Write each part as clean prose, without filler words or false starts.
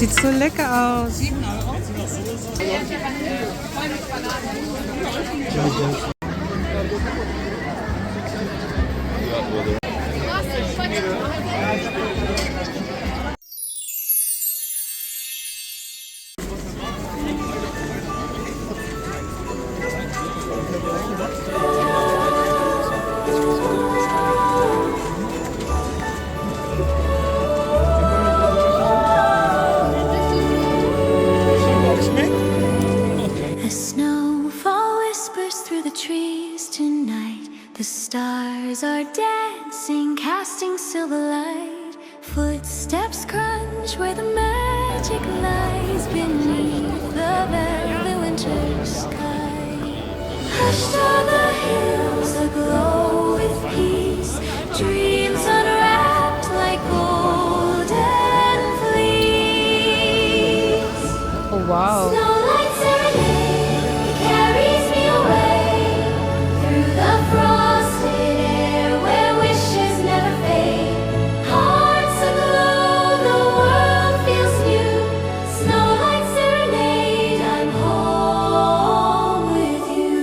Sieht so lecker aus. 7 Euro. The stars are dancing, casting silver light. Footsteps crunch where the magic lies beneath the velvet winter sky. Hushed are the hills aglow with peace, dreams unwrapped like golden fleece. Oh wow. Snowlight serenade carries me away through the frosted air where wishes never fade. Hearts aglow, the world feels new. Snowlight serenade, I'm home with you.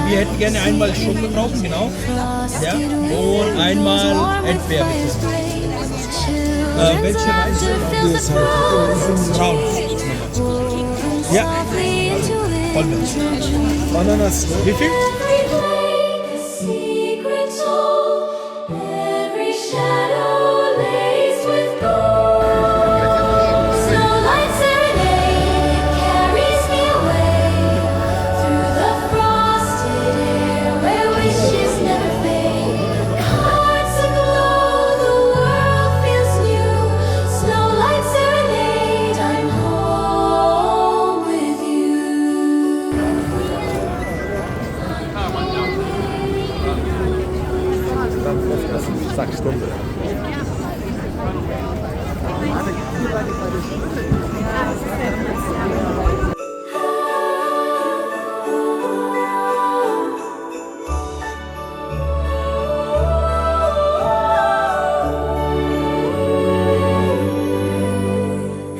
Wir hätten gerne einmal Schoko kaufen, genau. Ja. Und einmal Erdbeer. Welche Reise? Braun. Ja. Vollmilch. Ananas. Wie viel? Stunde.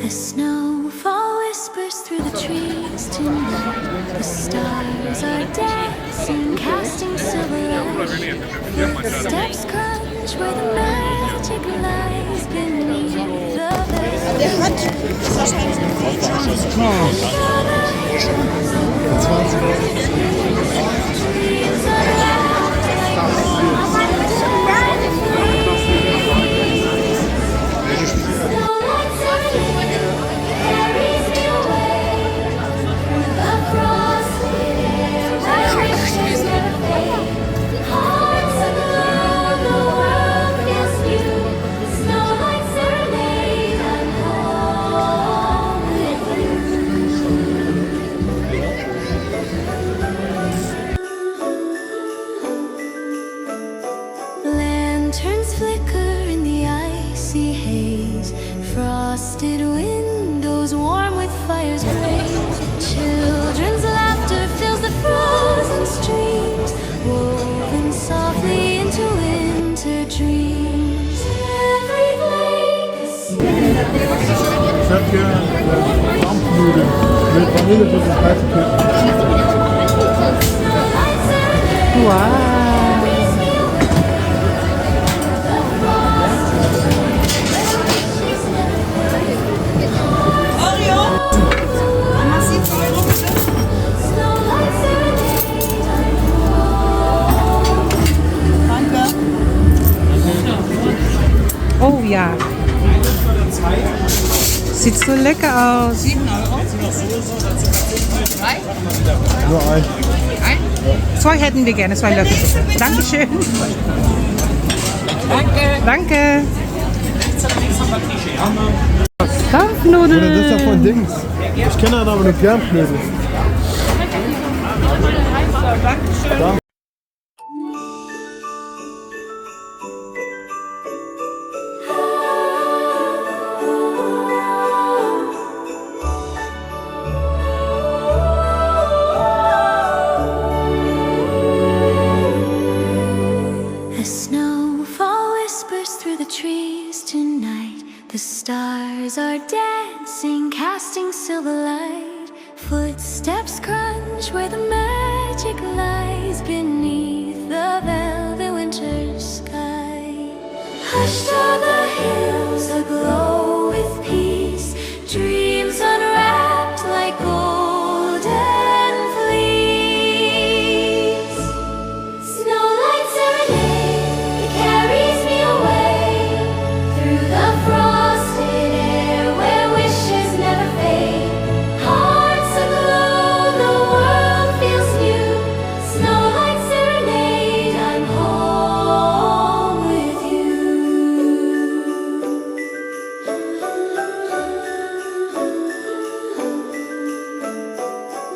As snowfall whispers through the trees tonight, the stars are dancing, casting silver light. Footsteps crunch where the magic lies beneath the velvet. Der hat wahrscheinlich eine Lanterns flicker in the icy haze. Frosted windows warm with fire's blaze. Children's laughter fills the frozen streams, woven softly into winter dreams. Every flake is Ich hätte gerne Dampfnudeln mit Vanillebutter und Heißkirchen. Wow. Oh ja. Sieht so lecker aus. 7 Euro. Nur ein. Zwei hätten wir gerne, 2 Löffel. Dankeschön. Danke. Dampfnudeln. Oder das ist ja von Dings. Ich kenne aber nur Germknödel. Dankeschön. stars are dancing, casting silver light. Footsteps crunch where the magic lies beneath the velvet winter sky. Hushed are the hills aglow with peace, dreams unwrapped like golden fleece. Snowlight serenade, it carries me away through the frosted air where wishes never fade. Hearts aglow, the world feels new. Snowlight serenade, I'm home with you.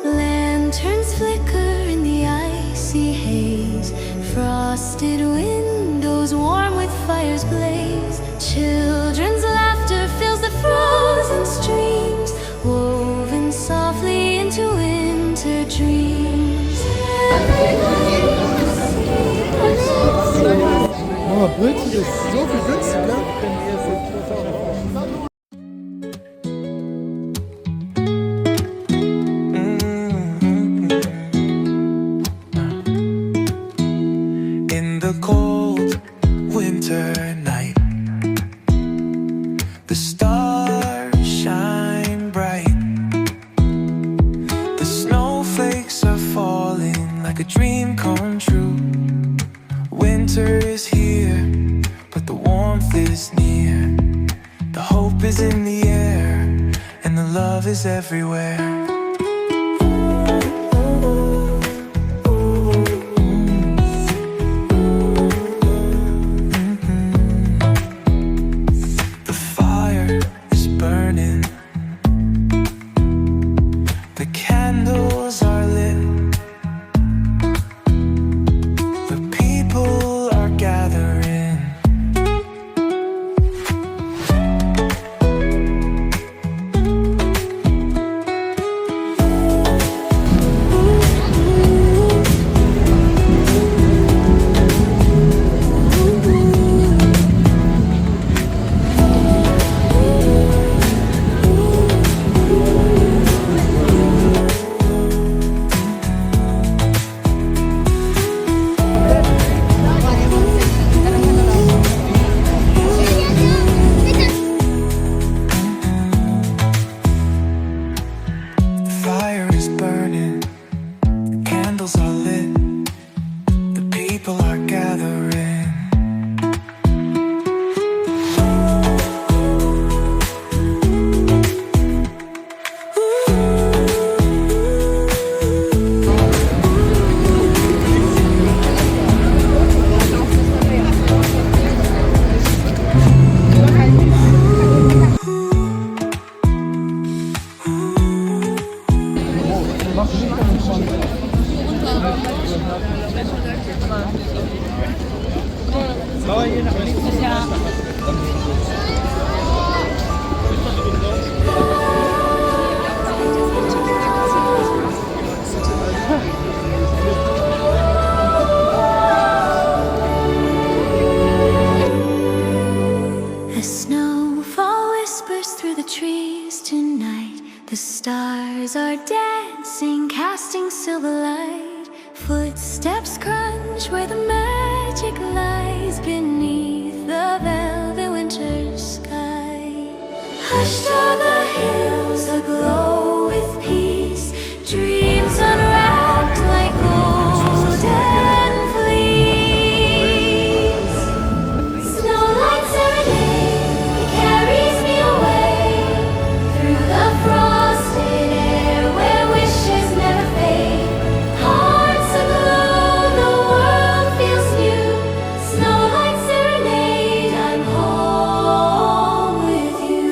Lanterns flicker in the icy haze. Frosted windows warm with fires blaze. Children's laughter fills the frozen streams, woven softly into winter dreams. Mama, Brötchen ist so viel günstiger. In the cold winter night, the stars shine bright. The snowflakes are falling like a dream come true. Winter is here, but the warmth is near. The hope is in the air, and the love is everywhere. The fire is burning, the candles are lit, the people are gathering. The fire is burning, the candles are lit, the people are gathering. Bauer hier nach links. The snowfall whispers through the trees tonight. The stars are dancing, casting silver light. Footsteps crunch where the magic lies beneath the velvet winter sky. Hushed are the hills aglow with peace, dreams unwrapped like golden fleece. Snowlight serenade, it carries me away through the frosted air where wishes never fade. Hearts aglow, the world feels new. Snowlight serenade, I'm home with you.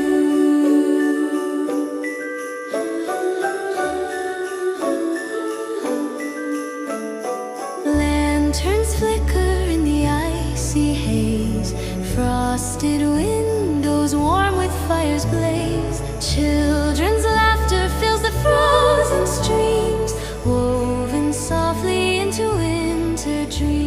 Lanterns flicker in the icy haze. Frosted windows warm with fires blaze. Children's laughter fills the frozen streams, woven softly into winter dreams.